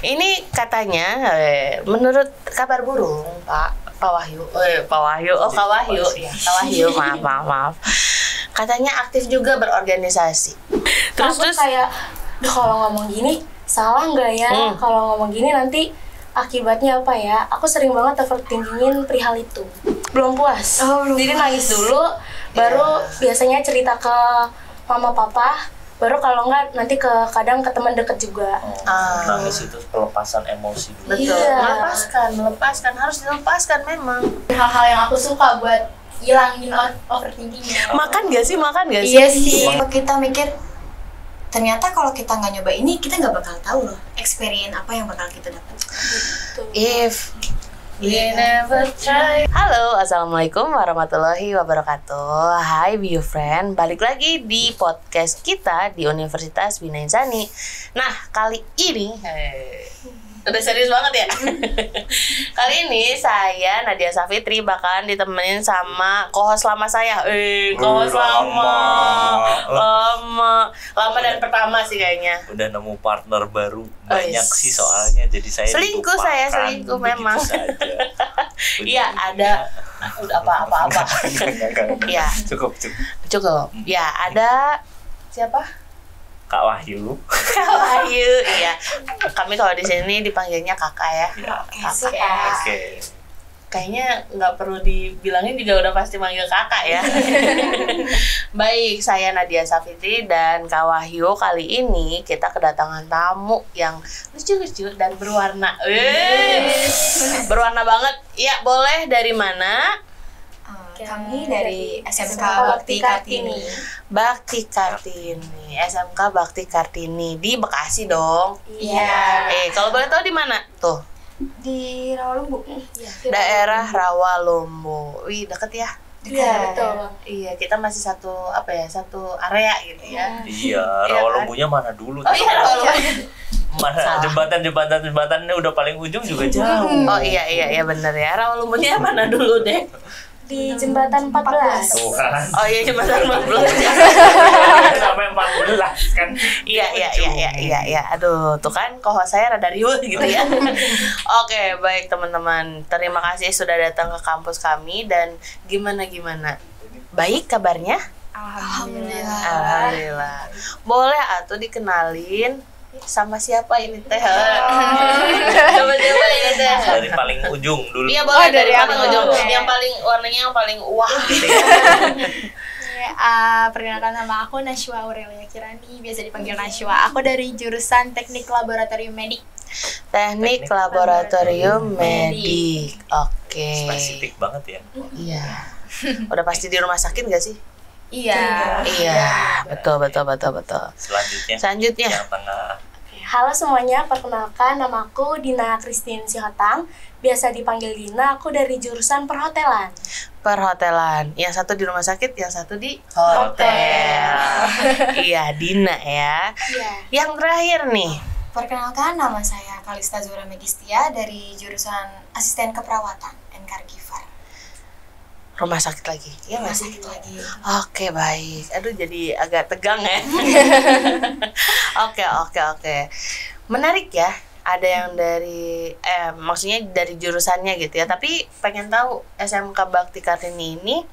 Ini katanya, menurut kabar burung, Pak Wahyu, Kak Wahyu, ya, Kak Wahyu, maaf. Katanya aktif juga berorganisasi. Terus kayak, kalau ngomong gini salah nggak ya? Kalau ngomong gini nanti akibatnya apa ya? Aku sering banget overthinkingin perihal itu. Belum puas. Jadi nangis dulu, baru biasanya cerita ke mama papa. Baru kalau enggak nanti kadang ke teman deket juga. Nangis itu pelepasan emosi dulu. Betul, melepaskan, harus dilepaskan memang. Hal-hal yang aku suka buat hilangin overthinking. Makan gak sih? Iya sih. Kalau kita mikir, ternyata kalau kita nggak nyoba ini, kita nggak bakal tahu loh experience apa yang bakal kita dapat. If we never try. Halo, assalamualaikum warahmatullahi wabarakatuh. Hai Bio Friend, balik lagi di podcast kita di Universitas Bina Insani. Nah, kali ini udah serius banget ya. Kali ini saya Nadia Safitri bakalan ditemenin sama co-host lama saya. Co-host lama dan pertama sih kayaknya. Udah nemu partner baru banyak sih soalnya, jadi saya selingkuh memang. Iya ada apa. Iya cukup. Ya ada siapa? Kak Wahyu, iya. Kami kalau di sini dipanggilnya kakak ya. Kakak. Oke. Kayaknya nggak perlu dibilangin juga udah pasti manggil kakak ya. Baik, saya Nadia Safitri dan Kak Wahyu. Kali ini kita kedatangan tamu yang lucu-lucu dan berwarna. Berwarna banget. Ya, boleh dari mana? Kami dari SMK Bakti Kartini. SMK Bakti Kartini di Bekasi dong. Iya. Kalau boleh tahu di mana tuh? Di Rawalumbu. Daerah Rawalumbu. Wih, deket ya? Iya, betul. Iya, kita masih satu area gitu ya. Iya, Rawalumbunya mana dulu? Oh iya, Rawalumbu. Mana jembatannya udah paling ujung juga jauh. Oh iya bener ya. Rawalumbunya mana dulu deh? Di jembatan 14. Tuh kan. Oh iya, jembatan 14. Sampai 14 kan. Iya. Aduh, tuh kan co-host saya rada riuh gitu ya. Oke, baik teman-teman. Terima kasih sudah datang ke kampus kami dan gimana? Baik kabarnya? Alhamdulillah. Boleh atuh dikenalin sama siapa ini teh? Coba ini teh. Dari paling ujung dulu. Iya boleh dari paling ujung. Yang paling warnanya yang paling wah gitu ya. Perkenalkan nama aku Nashwa Aurelia Kirani, biasa dipanggil Nashwa. Aku dari jurusan Teknik Laboratorium Medik. Teknik Laboratorium Medik. Oke. Spesifik banget ya. Iya. Udah pasti di rumah sakit gak sih? Iya. Betul. Selanjutnya. Yang tengah. Halo semuanya, perkenalkan namaku Dina Christine Sihatang, biasa dipanggil Dina. Aku dari jurusan perhotelan. Yang satu di rumah sakit, yang satu di hotel. Iya, Dina ya. Iya. Yang terakhir nih. Perkenalkan, nama saya Kalista Zura Megistia dari jurusan Asisten Keperawatan dan Caregiver. Rumah sakit lagi, iya nggak sih? Lagi. Oke, baik. Aduh, jadi agak tegang ya. Oke. Menarik ya. Ada yang dari, maksudnya dari jurusannya gitu ya. Tapi pengen tahu SMK Bakti Kartini ini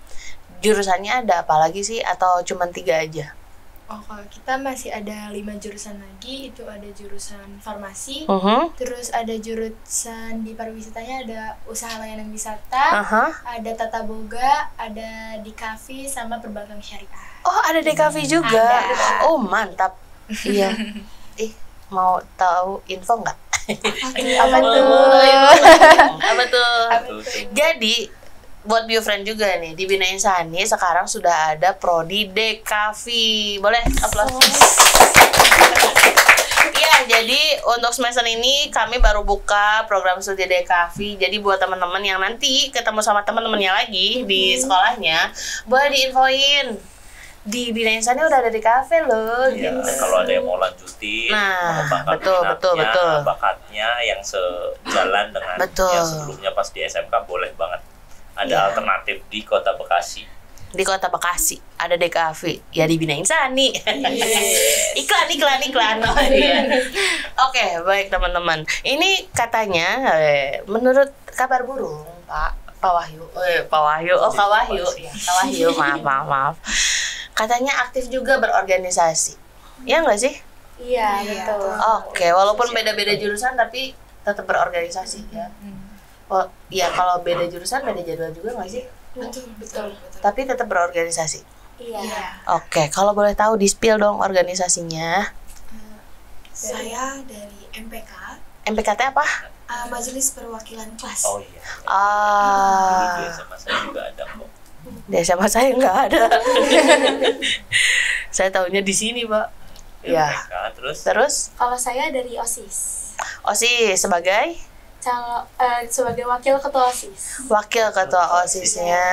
jurusannya ada apa lagi sih? Atau cuma 3 aja? Oh, kalau kita masih ada 5 jurusan lagi. Itu ada jurusan farmasi, terus ada jurusan di pariwisatanya ada usaha layanan wisata, ada tata boga, ada di kafe, sama perbankan syariah. Oh, ada DKV juga. Ada. Oh, mantap. Iya. Mau tahu info nggak? Apa tuh? Jadi buat biofriend juga nih di Bina Insani sekarang sudah ada prodi DKV. Boleh aplaus. Iya, jadi untuk semester ini kami baru buka program studi DKV. Jadi buat teman-teman yang nanti ketemu sama teman-temannya lagi di sekolahnya, boleh diinfoin. Di Bina Insani udah ada di kafe loh. Iya, kalau ada yang mau lanjutin, mengembangkan betul. bakatnya yang sejalan dengan yang sebelumnya pas di SMK, boleh banget. Ada alternatif di Kota Bekasi. di Kota Bekasi ada DKV ya dibina Insani. iklan. Oh, iya. Oke, baik teman-teman. Ini katanya menurut kabar burung Pak Wahyu. Pak Wahyu. Ya, Kak Wahyu, maaf. Katanya aktif juga berorganisasi. Ya nggak sih? Iya, betul. Oke, walaupun beda-beda jurusan tapi tetap berorganisasi ya. Oh, iya kalau beda jurusan beda jadwal juga nggak sih? Betul. Tapi tetap berorganisasi. Iya. Oke, kalau boleh tahu di-spill dong organisasinya. Saya dari MPK. MPKT apa? Majelis Perwakilan Kelas. Oh iya. Ah, Dulu sama saya juga ada kok. di SMA saya nggak ada. Saya tahunya di sini, Pak. Ya. Terus? Kalau saya dari OSIS. OSIS sebagai Sebagai wakil ketua OSIS. wakil ketua OSISnya.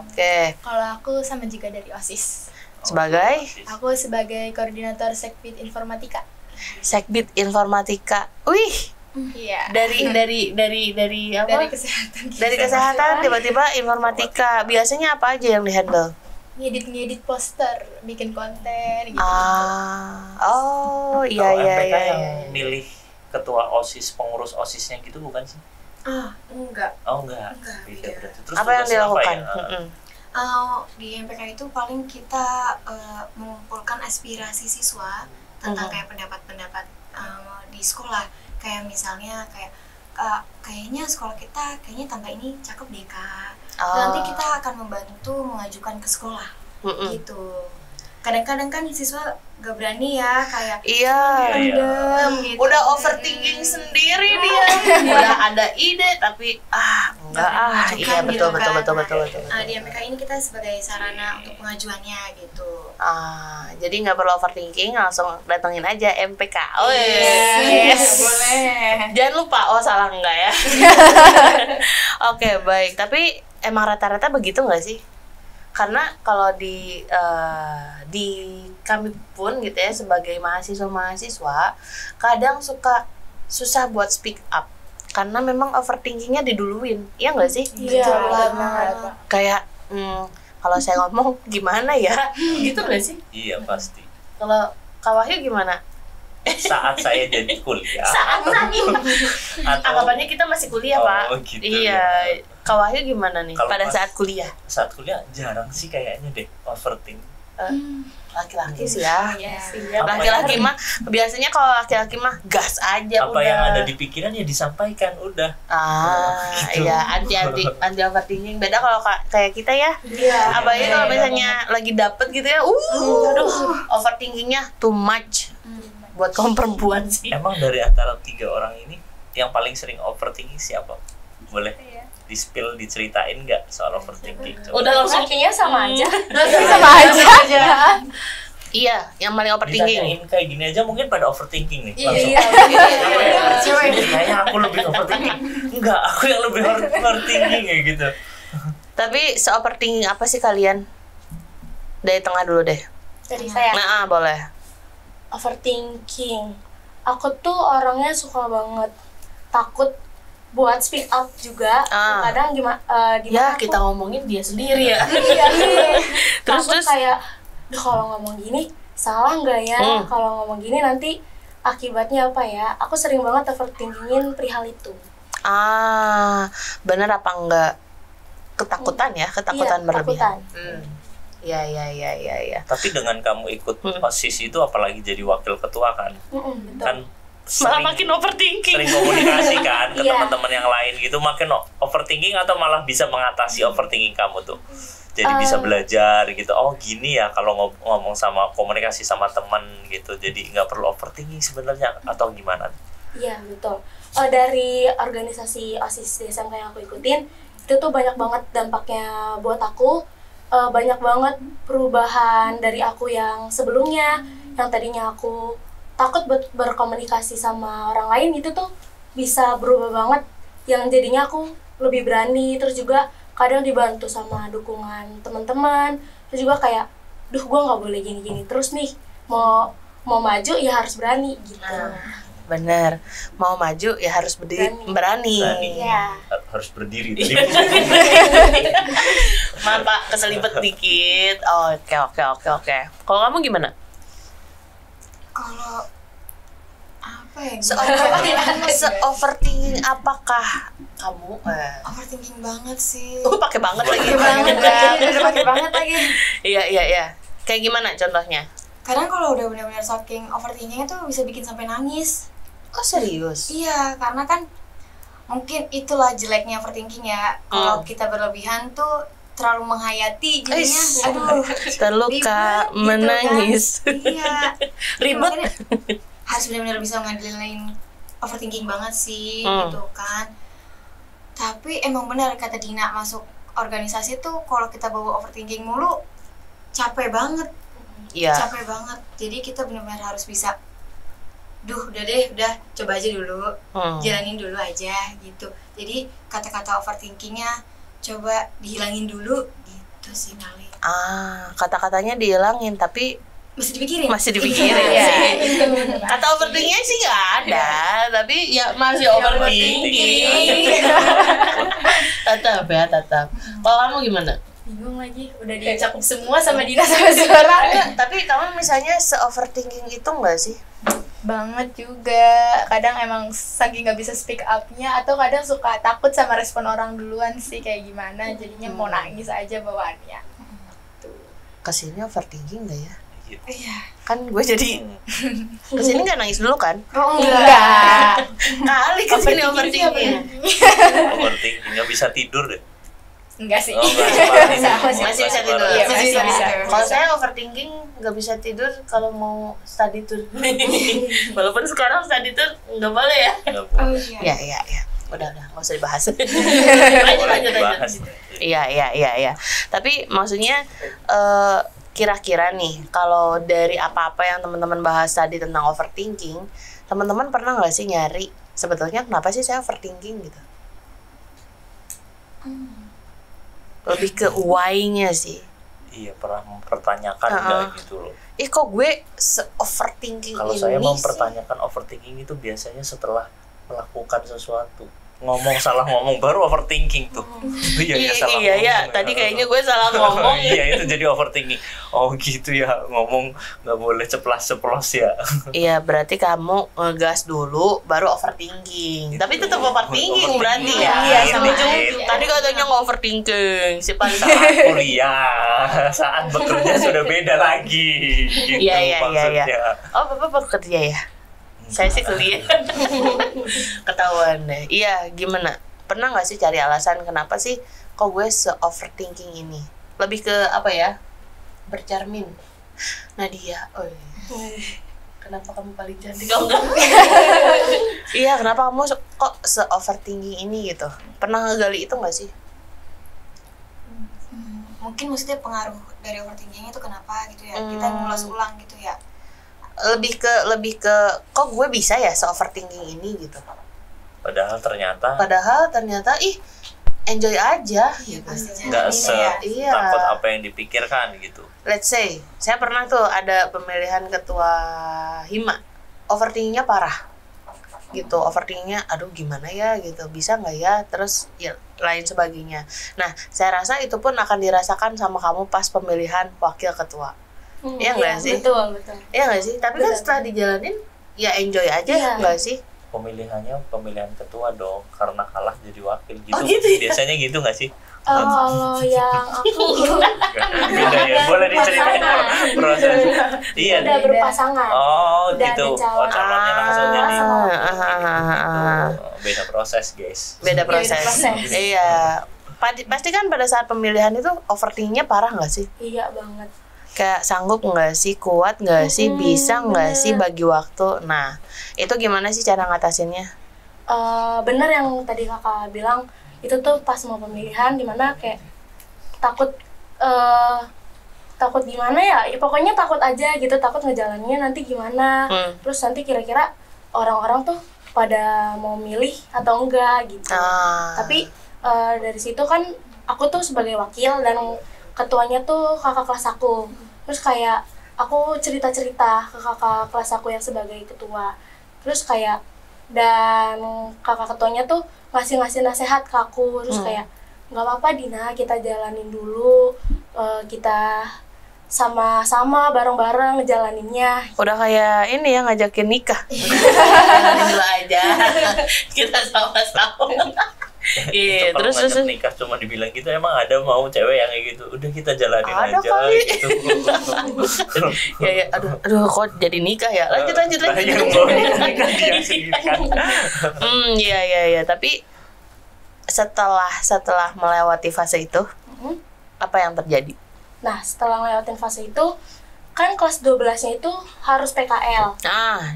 Oke. Kalau aku sama juga dari OSIS. Sebagai Aku sebagai koordinator Sekbid Informatika. Sekbid Informatika. Wih, Iya. dari apa? Dari kesehatan. Dari kesehatan tiba-tiba informatika. Biasanya apa aja yang dihandle? ngedit poster, bikin konten gitu. Oh, iya. MPK yang milih ketua OSIS, pengurus OSISnya gitu bukan sih? Enggak. Oh enggak. Enggak, Beda iya. berarti. Terus Apa yang tugasnya dilakukan? ya? Di MPK itu paling kita mengumpulkan aspirasi siswa tentang kayak pendapat-pendapat di sekolah. Kayak misalnya kayaknya sekolah kita kayaknya tangga ini cakep deh Kak. Nanti kita akan membantu mengajukan ke sekolah gitu. Kadang-kadang kan siswa gak berani ya kayak pendem gitu. Udah overthinking sendiri dia. Udah ada ide tapi enggak iya betul. Di MPK ini kita sebagai sarana untuk pengajuannya gitu. Jadi nggak perlu overthinking, langsung datengin aja MPK. Yes. Boleh. Jangan lupa, salah enggak ya? Oke, baik. Tapi emang rata-rata begitu nggak sih? Karena kalau di kami pun gitu ya sebagai mahasiswa kadang susah buat speak up karena memang overthinkingnya diduluin, iya nggak sih? Iya, benar. Kayak kalau saya ngomong gimana ya, gitu nggak sih? Iya pasti. Kalau Kak Wahyu gimana? Saat saya jadi kuliah. Saat ini. Anggapannya kita masih kuliah, Pak. Gitu, iya. ya. Kak Wahyu gimana nih Kalau pada pas saat kuliah? Saat kuliah jarang sih kayaknya deh overthink. Laki-laki sih ya. Iya. Laki-laki mah biasanya kalau laki-laki mah gas aja Apa udah. yang ada di pikiran ya disampaikan udah. Gitu. Iya, anti overthinking. Beda kalau kayak kita ya. Iya. Apalagi kalau misalnya lagi dapet gitu ya, overthinkingnya too much. Buat kaum perempuan sih. Emang dari antara 3 orang ini yang paling sering overthinking siapa? Boleh di-spill, diceritain nggak soal overthinking? Udah langsung Kayaknya sama aja. Iya, yang paling overthinking. Ditanyain kayak gini aja mungkin pada overthinking nih. Iya. Kayaknya aku lebih overthinking. Enggak, aku yang lebih overthinking kayak gitu. Tapi se-overthinking apa sih kalian? Dari tengah dulu deh. Dari saya. Nah, boleh. Overthinking. Aku tuh orangnya suka banget takut buat speak up juga. Kadang gimana Ya, kita ngomongin dia sendiri ya. Terus kayak kalau ngomong gini salah nggak ya? Kalau ngomong gini nanti akibatnya apa ya? Aku sering banget overthinkingin perihal itu. Bener apa enggak? Ketakutan ya, ketakutan berlebihan. Iya. Tapi dengan kamu ikut OSIS itu apalagi jadi wakil ketua kan? Betul. Kan Malah makin overthinking. sering komunikasi kan ke Iya. teman-teman yang lain gitu, makin overthinking atau malah bisa mengatasi overthinking kamu tuh? Jadi bisa belajar gitu, oh gini ya kalau ngomong sama komunikasi sama teman gitu, jadi nggak perlu overthinking sebenarnya atau gimana? Iya betul. Dari organisasi OSIS di SMK yang aku ikutin itu tuh banyak banget dampaknya buat aku. Banyak banget perubahan dari aku yang sebelumnya, yang tadinya aku takut berkomunikasi sama orang lain, itu tuh bisa berubah banget, yang jadinya aku lebih berani. Terus juga kadang dibantu sama dukungan teman-teman, terus juga kayak gue nggak boleh gini-gini terus nih, mau maju ya harus berani gitu. bener. Mau maju ya harus berani. Iya. Harus berdiri. Maaf Pak, keselipet dikit. Oke. Kalau kamu gimana? Kalau apa ya? Se-overthinking apakah kamu? Overthinking banget sih. Pakai banget lagi. Udah pakai banget lagi. Iya. Kayak gimana contohnya? Kadang kalau udah benar-benar saking overthinkingnya tuh bisa bikin sampai nangis. Oh serius? Iya, karena kan mungkin itulah jeleknya overthinking ya. Kalau kita berlebihan tuh terlalu menghayati, jadinya aduh terluka, ribet, menangis. gitu kan. Iya. Ribet. Makanya harus benar-benar bisa ngandelin overthinking banget sih, gitu kan. Tapi emang benar kata Dina, masuk organisasi tuh kalau kita bawa overthinking mulu capek banget. Iya. Capek banget. Jadi kita benar-benar harus bisa udah coba aja dulu, jalanin dulu aja gitu. Jadi kata-kata overthinkingnya coba dihilangin dulu gitu sih paling. Kata-katanya dihilangin tapi Masih dipikirin. Iya. Kata overthinkingnya sih nggak ada, tapi ya masih overthinking. Tetap. Kalau kamu gimana? Bingung lagi, udah dicakup semua sama Dina sama Zora. Tapi kamu misalnya se-overthinking itu nggak sih? Banget juga, kadang emang saking nggak bisa speak up-nya, atau kadang suka takut sama respon orang duluan sih kayak gimana, jadinya mau nangis aja bawaannya. Kesini overthinking nggak ya? Iya. Kan gue jadi kesini nggak nangis dulu kan? Oh enggak. Kali kesini overthinking. Overthinking nggak bisa tidur deh. Enggak sih. Masih bisa tidur. Iya, masih bisa. Kalau saya overthinking nggak bisa tidur kalau mau study tour. Walaupun sekarang study tour nggak boleh ya. Oh iya. Ya. Udah, nggak usah dibahas. Lanjut. Iya. Tapi maksudnya kira-kira nih, kalau dari apa-apa yang teman-teman bahas tadi tentang overthinking, teman-teman pernah nggak sih nyari sebetulnya kenapa sih saya overthinking gitu? Lebih ke why-nya sih. Iya, pernah mempertanyakan enggak gitu loh. Kok gue se-overthinking ini Kalau saya sih? mempertanyakan overthinking itu biasanya setelah melakukan sesuatu. Salah ngomong baru overthinking tuh. Iya. Tadi kayaknya gue salah ngomong. Iya, itu jadi overthinking. Oh gitu ya, ngomong nggak boleh ceplos ya. Iya, berarti kamu ngegas dulu baru overthinking. Tapi tetap overthinking berarti ya. Iya, sama Ujung, tadi katanya nggak overthinking. Saat kuliah, saat bekerja sudah beda lagi. Gitu Iya. maksudnya. Oh, Bapak bekerja ya? Saya sih kuliah. Ketahuan deh. Iya, gimana? Pernah nggak sih cari alasan kenapa sih kok gue se-overthinking ini? Lebih ke apa ya? Bercermin. Nadia, kenapa kamu paling cantik? Oh, enggak. Iya, kenapa kamu kok se-overthinking ini gitu? Pernah ngegali itu nggak sih? Mungkin maksudnya pengaruh dari overthinkingnya itu kenapa gitu ya? Kita ngulas ulang gitu ya. Lebih ke kok gue bisa ya se-overthinking ini gitu. Padahal ternyata enjoy aja Iya, gitu. pasti nggak Iya. takut apa yang dipikirkan gitu. Let's say, saya pernah tuh ada pemilihan ketua Hima. Overthinkingnya parah. Gitu, overthinkingnya aduh gimana ya gitu, bisa nggak ya, terus ya lain sebagainya. Nah, saya rasa itu pun akan dirasakan sama kamu pas pemilihan wakil ketua. Iya nggak sih? Betul. Iya nggak sih? Tapi kan setelah dijalanin ya enjoy aja nggak sih? Pemilihan ketua dong, karena kalah jadi wakil gitu. Oh, gitu ya? Biasanya gitu nggak sih? Kalau yang aku Beda ya, boleh diceritain proses. Iya. udah berpasangan. Oh Udah gitu. ada calon. Calonnya langsung jadi. Ah. Beda proses guys. Beda proses. proses. Iya. Pasti kan pada saat pemilihan itu overthinkingnya parah nggak sih? Iya banget. Kayak sanggup nggak sih, kuat nggak sih, bisa nggak sih bagi waktu. Nah, itu gimana sih cara ngatasinnya? Bener yang tadi kakak bilang, itu tuh pas mau pemilihan dimana kayak takut gimana ya, pokoknya takut aja gitu, takut ngejalaninnya nanti gimana, terus nanti kira-kira orang-orang tuh pada mau milih atau enggak gitu. Tapi dari situ kan aku tuh sebagai wakil dan ketuanya tuh kakak kelas aku, terus kayak aku cerita-cerita ke kakak kelas aku yang sebagai ketua, Terus kayak dan kakak ketuanya tuh ngasih nasihat ke aku, terus kayak nggak apa-apa Dina, kita jalanin dulu, kita sama-sama bareng-bareng ngejalaninnya. Udah kayak ini ya, ngajakin nikah. Jalanin dulu aja. Kita sama-sama. Iya, terus nikah cuma dibilang gitu, emang ada mau cewek yang kayak gitu? Udah kita jalanin ada aja kali. gitu. Ya, aduh kok jadi nikah ya? Lanjut. Yang mau nikah dia sendiri kan. Iya. Tapi setelah melewati fase itu, apa yang terjadi? Nah, setelah ngelewatin fase itu, kan kelas 12-nya itu harus PKL.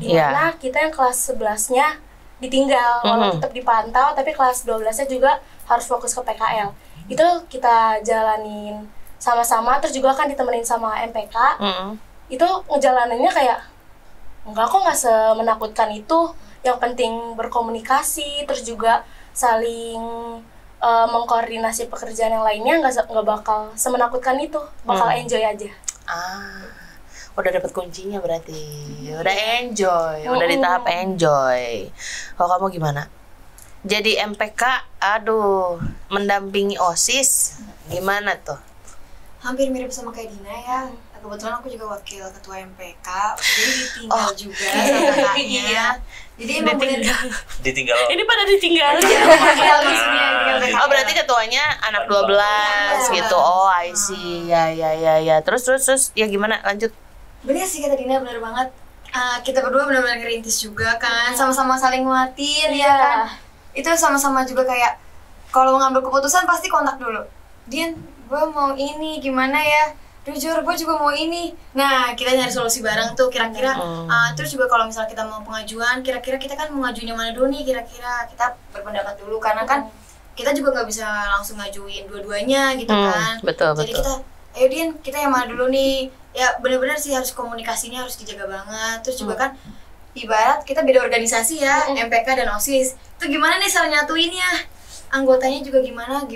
Dimana kita yang kelas 11-nya ditinggal, walau tetap dipantau, tapi kelas 12-nya juga harus fokus ke PKL. Itu kita jalanin sama-sama, terus juga kan ditemenin sama MPK. Itu ngejalaninnya kayak, enggak kok, nggak semenakutkan itu. Yang penting berkomunikasi, terus juga saling mengkoordinasi pekerjaan yang lainnya, nggak bakal semenakutkan itu, bakal enjoy aja. Udah dapet kuncinya berarti, udah enjoy, udah di tahap enjoy. Kalau kamu gimana? Jadi MPK, mendampingi OSIS, gimana tuh? Hampir mirip sama kayak Dina ya. Kebetulan aku juga wakil ketua MPK, jadi ditinggal juga sama kakaknya. Jadi emang ditinggal. Ini pada ditinggal. Oh, berarti ketuanya anak 12 gitu. Oh, I see. Ya. Terus ya gimana? Lanjut. Bener sih kata Dina, bener banget. Kita berdua benar-benar ngerintis juga kan, sama-sama saling nguatin ya kan. Itu sama-sama juga kayak kalau ngambil keputusan pasti kontak dulu. Din, gue mau ini gimana ya? Jujur, gue juga mau ini. Nah, kita nyari solusi bareng tuh kira-kira. Terus juga kalau misalnya kita mau pengajuan, kira-kira kita kan mau ngajuin yang mana dulu nih, kira-kira kita berpendapat dulu. Karena kan kita juga nggak bisa langsung ngajuin dua-duanya gitu kan. Betul. Jadi kita, ayo Din, kita yang mana dulu nih. Ya benar-benar sih harus komunikasinya harus dijaga banget. Terus juga kan ibarat kita beda organisasi ya, MPK dan OSIS. Itu gimana nih cara nyatuinnya? Anggotanya juga gimana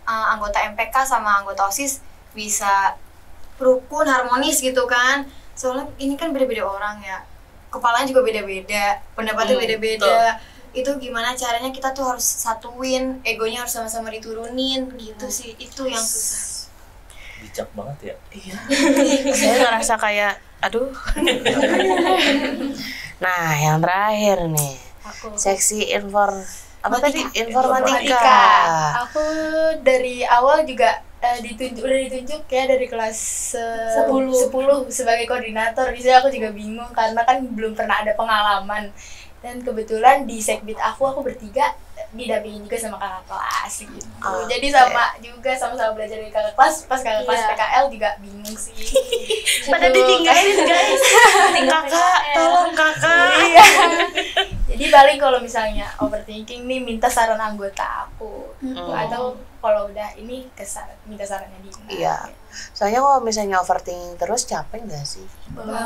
anggota MPK sama anggota OSIS bisa rukun, harmonis gitu kan. Soalnya ini kan beda-beda orang ya, kepalanya juga beda-beda, pendapatnya beda-beda. Itu gimana caranya kita tuh harus satuin, egonya harus sama-sama diturunin gitu sih. Itu yang susah. Bijak banget ya. Iya. Saya ngerasa kayak Nah, yang terakhir nih, seksi informatika. Aku dari awal juga udah ditunjuk ya dari kelas 10 sebagai koordinator. Di sini aku juga bingung karena kan belum pernah ada pengalaman. Dan kebetulan di sekbid aku bertiga didampingin juga sama kakak kelas gitu. Jadi sama-sama belajar dari kakak kelas. Pas kakak kelas PKL juga bingung sih. Pada ditinggalin guys. Kakak, tolong kakak. Jadi paling kalau misalnya overthinking nih minta saran anggota aku. Atau kalau udah ini minta sarannya Dina. Iya. Soalnya kalau misalnya overthinking terus capek nggak sih? Sampai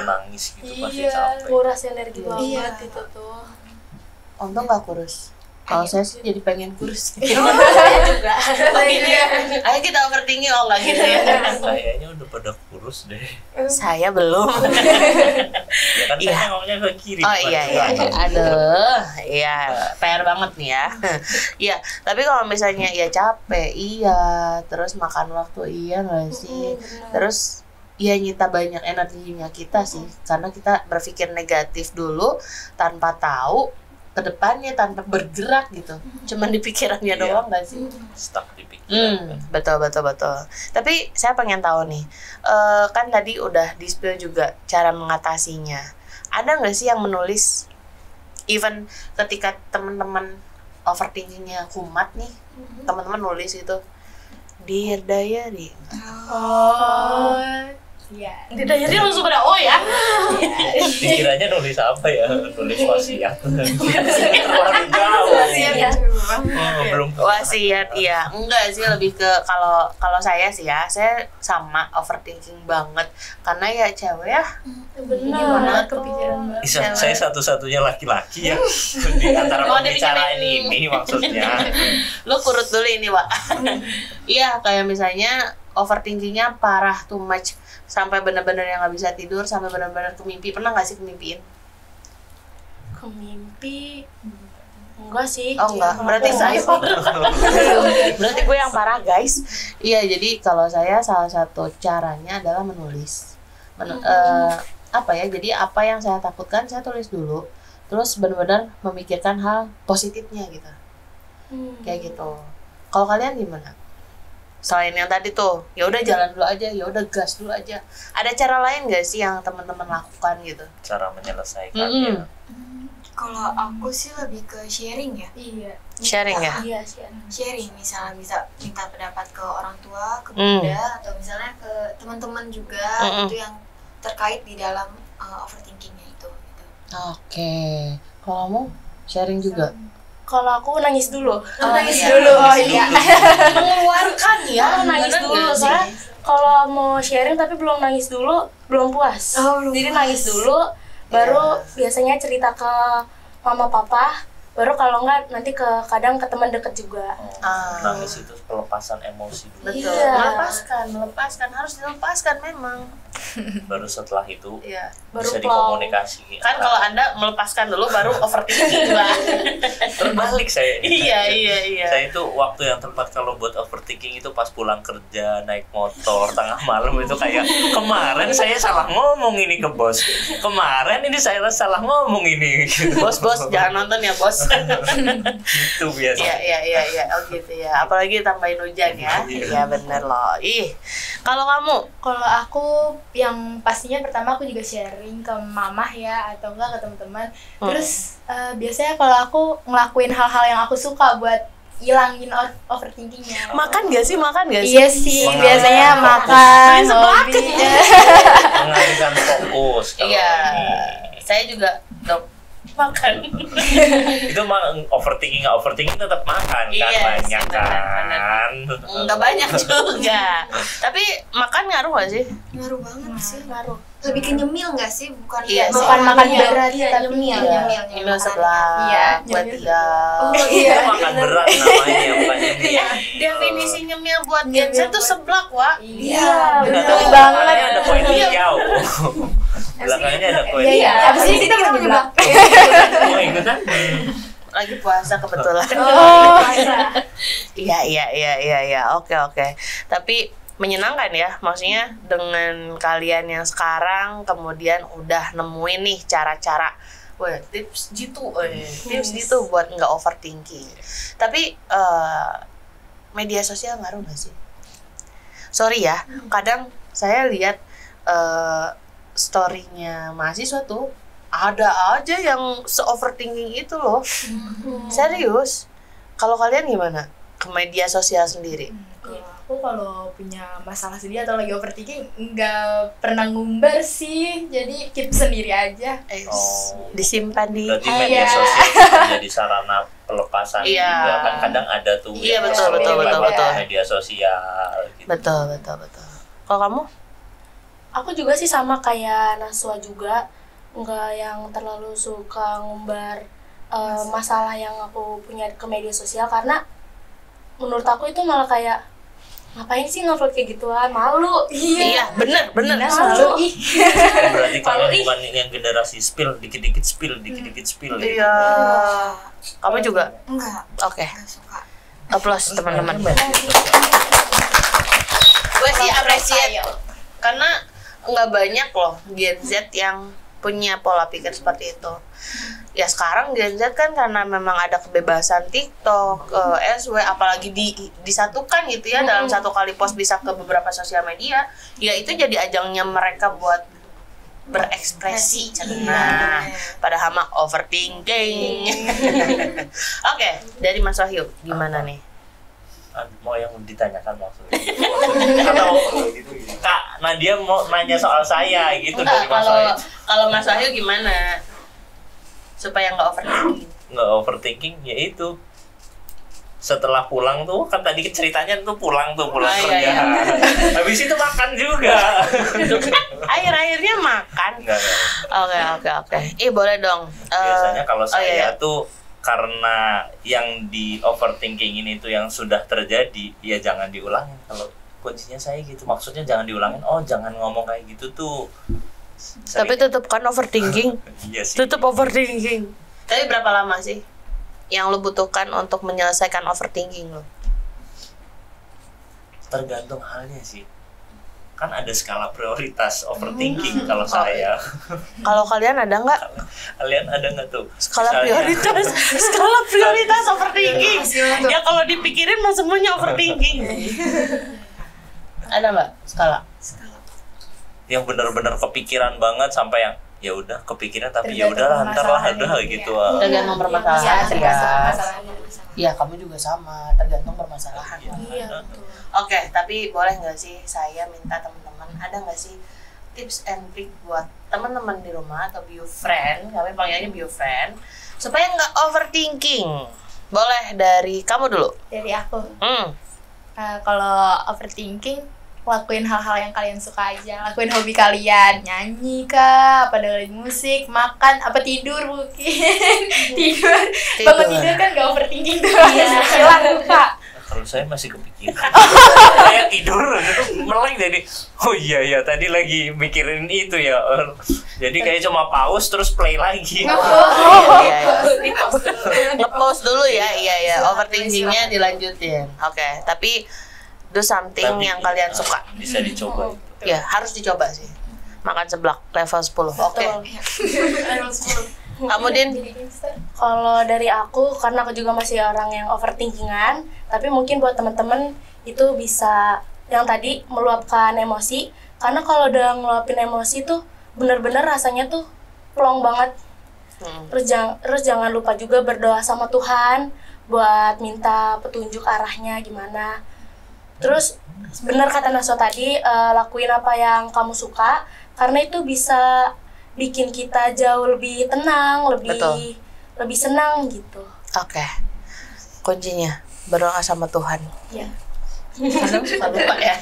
nangis gitu pasti capek. Kuras energi banget itu tuh. Untung nggak kurus. Kalau saya sih jadi pengen kurus. Saya juga. Ayo kita overthinking, nggak gitu ya? Kayaknya udah pada kurus deh. Saya belum. Ya kan saya ngomongnya ke kiri. Oh iya. Aduh, iya PR banget nih ya. Iya, tapi kalau misalnya ya capek, terus makan waktu nggak sih? Terus nyita banyak energinya kita sih, karena kita berpikir negatif dulu tanpa tahu ke depannya, tanpa bergerak gitu. Cuman di pikirannya doang nggak sih? Stuck di pikiran. Betul. Tapi saya pengen tahu nih, kan tadi udah di-spill juga cara mengatasinya. Ada nggak sih yang menulis, even ketika teman-teman overthinkingnya kumat nih, teman-teman nulis gitu, Dear Diary. Iya. Jadi langsung pada ya. Dikiranya nulis apa ya? Nulis wasiat. Terlalu jauh. Belum Wasiat, iya. Enggak sih, lebih ke kalau saya sih ya, saya sama overthinking banget. Karena ya cewek ya. Benar, kepikiran banget. Saya satu-satunya laki-laki ya di antara pembicaraan ini maksudnya. Lu kurut dulu ini, Wak. Iya, kayak misalnya overthinkingnya parah, too much, sampai benar-benar yang nggak bisa tidur, sampai benar-benar kemimpi? Pernah nggak sih kemimpiin? Kemimpi enggak sih. Oh enggak, berarti saya berarti gue yang parah guys. Iya, jadi kalau saya salah satu caranya adalah menulis. Apa ya? Jadi apa yang saya takutkan saya tulis dulu, terus benar-benar memikirkan hal positifnya gitu. Kayak gitu. Kalau kalian gimana? Selain yang tadi tuh, ya udah jalan dulu aja, ya udah gas dulu aja. Ada cara lain gak sih yang teman-teman lakukan gitu? Cara menyelesaikannya. Kalau aku sih lebih ke sharing ya. Iya. Sharing ya? Iya, Sharing, misalnya bisa minta pendapat ke orang tua, ke bunda, atau misalnya ke teman-teman juga itu yang terkait di dalam overthinkingnya itu. Gitu. Oke. Kalau kamu sharing juga? Kalau aku nangis dulu. Nangis dulu. Oh iya. Mengeluarkan ya? Nangis dulu. Soalnya kalau mau sharing tapi belum nangis dulu, belum puas. Jadi nangis dulu, baru biasanya cerita ke mama papa, baru kalau enggak nanti kadang ke teman deket juga. Nangis itu pelepasan emosi dulu. Betul. Iya. Melepaskan harus dilepaskan memang. Baru setelah itu Baru bisa plong. dikomunikasi. Kan kalau Anda melepaskan dulu baru overthinking lah. Terbalik saya. Iya. Saya itu waktu yang tepat kalau buat overthinking itu pas pulang kerja, naik motor tengah malam itu kayak kemarin saya salah ngomong ini ke bos. Kemarin ini saya salah ngomong ini. Bos jangan nonton ya bos. Itu biasa. Iya. Oh gitu ya. Apalagi tambahin hujan ya. Iya bener loh. Kalau kamu? Kalau aku yang pastinya pertama aku juga sharing ke mamah ya atau enggak ke teman-teman. Terus biasanya kalau aku ngelakuin hal-hal yang aku suka buat hilangin overthinkingnya. Makan gak sih? Iya sih, biasanya makan, hobi. Mengalihkan fokus. Iya. Saya juga dok makan. Itu mah overthinking tetap makan kan banyak kan. Nggak banyak juga. Tapi makan ngaruh nggak sih? Ngaruh banget sih. Ngaruh. Lebih ke nyemil nggak sih? Bukan Iya, Bukan makan Iya, berat, iya, tapi nyemil. Nyemil sebelah. Iya, Buat nyemil. dia. Itu makan berat namanya bukan ini. Definisi nyemil buat Gen Z tuh seblak, Wak. Iya, Betul betul banget. belakangnya ada kue hijau. Belakangnya ada kue Iya, hijau. abis ini kita mau nyeblak. Mau ikutan? Lagi puasa kebetulan. Oh, Iya. Oke. Tapi menyenangkan ya, maksudnya dengan kalian yang sekarang kemudian udah nemuin nih cara-cara, tips gitu buat nggak overthinking. Tapi media sosial ngaruh nggak sih? Sorry ya, kadang saya lihat story-nya mahasiswa tuh ada aja yang se-overthinking itu loh. Serius. Kalau kalian gimana? Ke media sosial sendiri? Aku kalau punya masalah sedih atau lagi overthinking nggak pernah ngumbar sih, jadi keep sendiri aja. Disimpan di. Berarti media sosial menjadi sarana pelepasan juga kan kadang ada tuh. Iya, yang betul. media sosial gitu. Betul. Kalau kamu? Aku juga sih sama kayak Naswa juga, nggak yang terlalu suka ngumbar masalah yang aku punya ke media sosial, karena menurut aku itu malah kayak ngapain sih ngupload kayak gituan, malu. Iya, bener malu. Berarti kalian bukan yang generasi spill, dikit-dikit spill. Iya. Kamu juga? Enggak. Oke. Enggak suka. Applause teman-teman. Gue sih apresiasi karena nggak banyak loh Gen Z yang punya pola pikir seperti itu. Ya sekarang Gen Z kan karena memang ada kebebasan TikTok, SW, apalagi disatukan gitu ya, dalam satu kali post bisa ke beberapa sosial media, ya itu jadi ajangnya mereka buat berekspresi. Nah, pada hama overthinking. Oke, dari Mas Wahyu gimana nih? Mau yang ditanyakan maksudnya? Atau Kak Nadia mau nanya soal saya gitu? Enggak, dari Mas Wahyu? kalau Mas Wahyu gimana supaya nggak overthinking? Nggak overthinking, ya itu setelah pulang tuh kan tadi ceritanya tuh pulang kerja. Iya. Habis itu makan juga. Akhir-akhirnya makan. Enggak. Oke. Boleh dong. Biasanya kalau saya iya. tuh karena yang di overthinking ini tuh yang sudah terjadi, ya jangan diulangin. Kalau kuncinya saya gitu, maksudnya jangan diulangin, jangan ngomong kayak gitu tuh. Tapi tetap kan overthinking. Iya sih. Tetap overthinking. Tapi berapa lama sih yang lo butuhkan untuk menyelesaikan overthinking lo? Tergantung halnya sih. Kan ada skala prioritas overthinking kalau saya. Kalau kalian ada nggak? Kalian ada nggak tuh? Skala prioritas overthinking. Ya kalau dipikirin mah semuanya overthinking. Ada nggak skala? Yang benar-benar kepikiran banget sampai yang ya udah kepikiran tapi ya udahlah ntar lah gitu. Tergantung permasalahan. masalahnya. Iya, kamu juga sama, tergantung permasalahan. Iya, betul. Oke, tapi boleh nggak sih saya minta teman-teman, ada nggak sih tips and trick buat teman-teman di rumah atau biofriend, kami panggilnya biofriend, supaya nggak overthinking? Boleh dari kamu dulu. Dari aku. Hmm. Kalau overthinking, lakuin hal-hal yang kalian suka aja, lakuin hobi kalian, nyanyi kah, apa dengerin musik, makan, apa tidur mungkin. tidur. Bangun tidur kan gak overthinking tuh, hilang lupa. Kalau saya masih kepikiran. Saya tidur meleng jadi iya tadi lagi mikirin itu ya. Jadi kayak cuma pause terus play lagi. Nge-pause dulu ya. Iya. Overthinkingnya dilanjutin. Oke, tapi do something yang kalian suka. Bisa dicoba. Ya, harus dicoba sih. Makan seblak level 10. Oke. Kamu Din? Kalau dari aku, karena aku juga masih orang yang overthinkingan, tapi mungkin buat teman-teman itu bisa yang tadi meluapkan emosi, karena kalau udah ngeluapin emosi tuh bener-bener rasanya tuh plong banget. Terus jangan lupa juga berdoa sama Tuhan buat minta petunjuk arahnya gimana. Terus benar kata Naswa tadi, lakuin apa yang kamu suka, karena itu bisa bikin kita jauh lebih tenang, lebih senang gitu. Oke. Kuncinya berdoa sama Tuhan. Iya. Kadang suka lupa ya.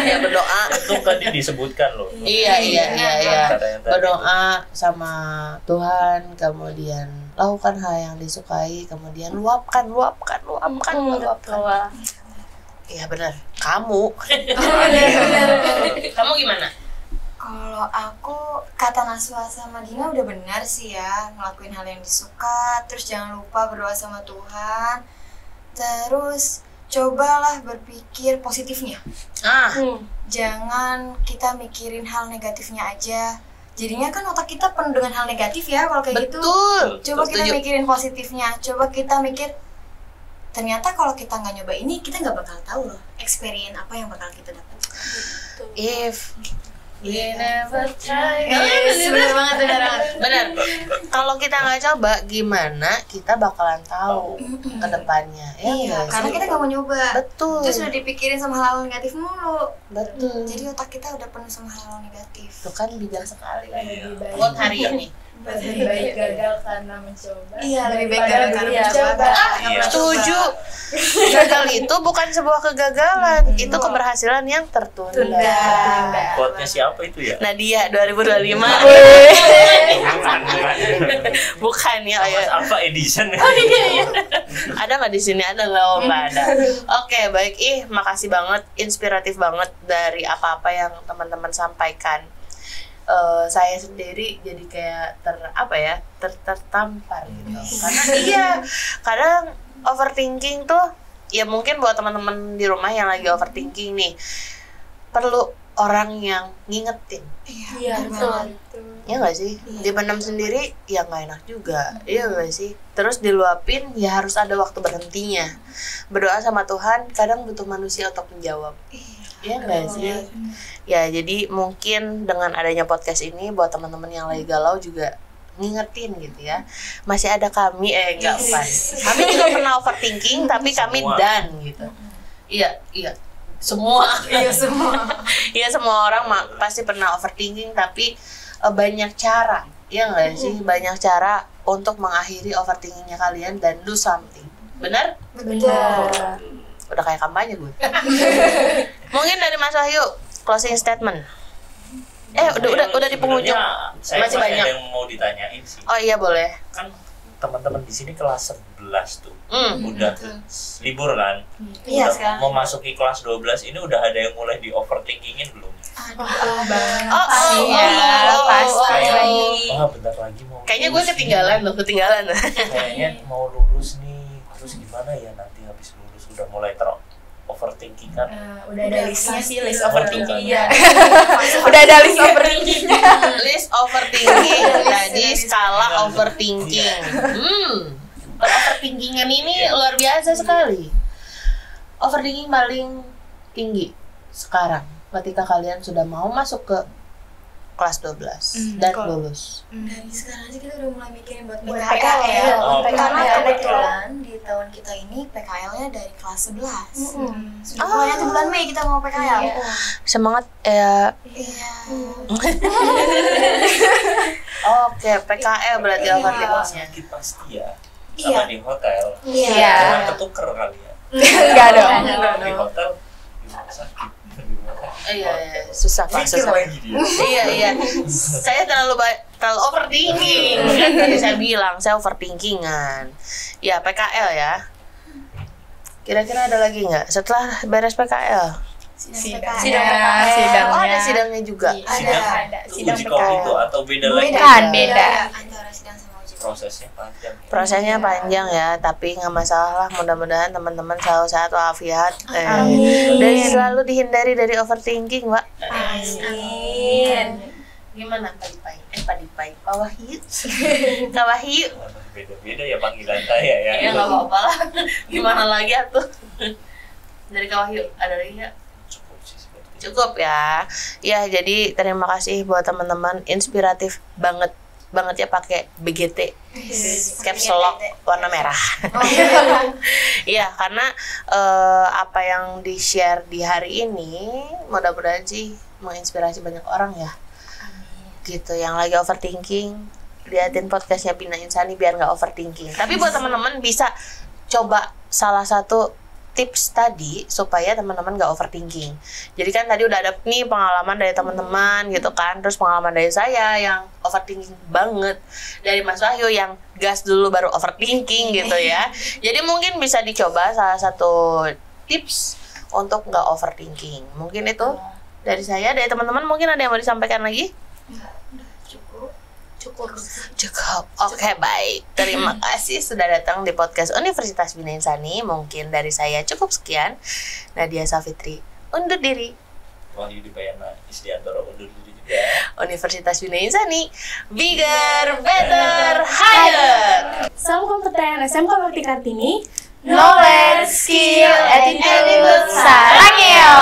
Ya berdoa. Itu tadi disebutkan loh. Iya. Berdoa sama Tuhan, kemudian lakukan hal yang disukai, kemudian luapkan. Iya benar. Kamu. Kamu gimana? Kalau aku, kata Naswa sama Dina udah benar sih ya, ngelakuin hal yang disuka, terus jangan lupa berdoa sama Tuhan, terus cobalah berpikir positifnya. Jangan kita mikirin hal negatifnya aja. Jadinya kan otak kita penuh dengan hal negatif ya kalau kayak gitu. Coba kita mikirin positifnya, coba kita mikir ternyata kalau kita nggak nyoba ini kita nggak bakal tahu loh experience apa yang bakal kita dapat. If we never try. Benar. Kalau kita nggak coba, gimana kita bakalan tahu ke depannya? Iya, karena kita nggak mau nyoba. Betul. Terus udah dipikirin sama hal negatif mulu. Betul. Jadi otak kita udah penuh sama hal negatif. Itu kan bijak sekali kan Buat hari ini. Lebih baik gagal karena mencoba. Iya, lebih baik gagal karena mencoba. Setuju. Gagal itu bukan sebuah kegagalan, itu keberhasilan yang tertunda. Quote-nya siapa itu ya? Nadia 2025. Bukan ya. Alpha Edition. Ada nggak di sini? Ada nggak? Ada. Oke, baik. Makasih banget, inspiratif banget dari apa-apa yang teman-teman sampaikan. Saya sendiri jadi kayak tertampar gitu. Karena kadang overthinking tuh ya mungkin buat teman-teman di rumah yang lagi overthinking nih perlu orang yang ngingetin. Iya, betul. Ya nggak sih? Dipendam sendiri ya nggak enak juga. Iya nggak sih? Terus diluapin ya harus ada waktu berhentinya. Berdoa sama Tuhan kadang butuh manusia untuk menjawab. Iya nggak sih? Ya jadi mungkin dengan adanya podcast ini buat teman-teman yang lagi galau juga ngingetin gitu ya, masih ada kami enggak apa. Kami juga pernah overthinking tapi kami done gitu. Iya semua. Iya semua orang pasti pernah overthinking tapi banyak cara. Iya nggak sih? Banyak cara untuk mengakhiri overthinkingnya kalian dan do something. Benar? Betul. Udah kayak kampanye gue. Mungkin dari Mas Wahyu closing statement. Udah di penghujung. Saya masih banyak yang mau ditanyain sih. Oh iya boleh. Kan teman-teman di sini kelas 11 11 tuh. Udah libur kan? Iya, Udah sekarang. mau masuki kelas 12 ini udah ada yang mulai di overthinkingin belum? Pasti. Bentar lagi mau Kayaknya gue lulus ketinggalan. nih. Kayaknya mau lulus nih, terus gimana ya nanti habis lulus udah mulai overthinking kan? Udah ada listnya sih, list Oh, overthinking. iya. Udah ada list overthinking. List overthinking. Jadi skala overthinking. Overthinkingan ini luar biasa sekali. Overthinking paling tinggi sekarang ketika kalian sudah mau masuk ke kelas 12 dan lulus. Dari sekarang aja kita udah mulai mikirin buat Buat PKL. Oh, Karena PKL. kebetulan di tahun kita ini PKL-nya dari kelas 11. Sudah mulai nanti bulan Mei kita mau PKL. Semangat ya. Iya. Oke, PKL berarti overthinkingnya. Sakit pasti ya. Iya. Sama di hotel. Iya. Jangan ketuker kali ya. Enggak dong. Di hotel sakit. Iya, susah Pak, Mikir susah. lagi dia. Iya. Saya terlalu overthinking. Kan tadi saya bilang saya overthinkingan. Ya, PKL ya. Kira-kira ada lagi nggak setelah beres PKL? Sidangnya. Oh, ada sidangnya juga. Ada sidang Uji COVID itu PKL. atau beda lagi? Beda. Antara sidang sama uji. Prosesnya panjang ya. Prosesnya panjang ya, tapi nggak masalah lah. Mudah-mudahan teman-teman selalu sehat walafiat. Dan selalu dihindari dari overthinking, Mbak. Amin. Gimana Pak Wahyu? Kak Wahyu? Beda-beda ya panggilan saya ya. Ya nggak apa-apa lah. Gimana lagi atuh? Dari Kak Wahyu ada lagi nggak? Cukup sih seperti itu. Cukup ya. Ya, jadi terima kasih buat teman-teman, inspiratif banget ya pakai BGT caps lock warna merah. Iya, karena apa yang di-share di hari ini mudah-mudahan sih menginspirasi banyak orang ya. Gitu, yang lagi overthinking, liatin podcastnya Pina Insani biar nggak overthinking. Tapi buat teman-teman bisa coba salah satu tips tadi supaya teman-teman gak overthinking. Jadi kan tadi udah ada nih pengalaman dari teman-teman gitu kan, terus pengalaman dari saya yang overthinking banget, dari Mas Wahyu yang gas dulu baru overthinking gitu ya. Jadi mungkin bisa dicoba salah satu tips untuk gak overthinking. Mungkin itu dari saya, dari teman-teman mungkin ada yang mau disampaikan lagi? Cukup. Oke, baik. Terima kasih sudah datang di podcast Universitas Bina Insani. Mungkin dari saya cukup sekian. Nadia Safitri undur diri. Wahyu Dipayana Isdiantoro undur diri juga. Universitas Bina Insani, bigger, better, higher. Salam kompeten SMK Bakti Kartini. Knowledge, skill, attitude, sarangyo.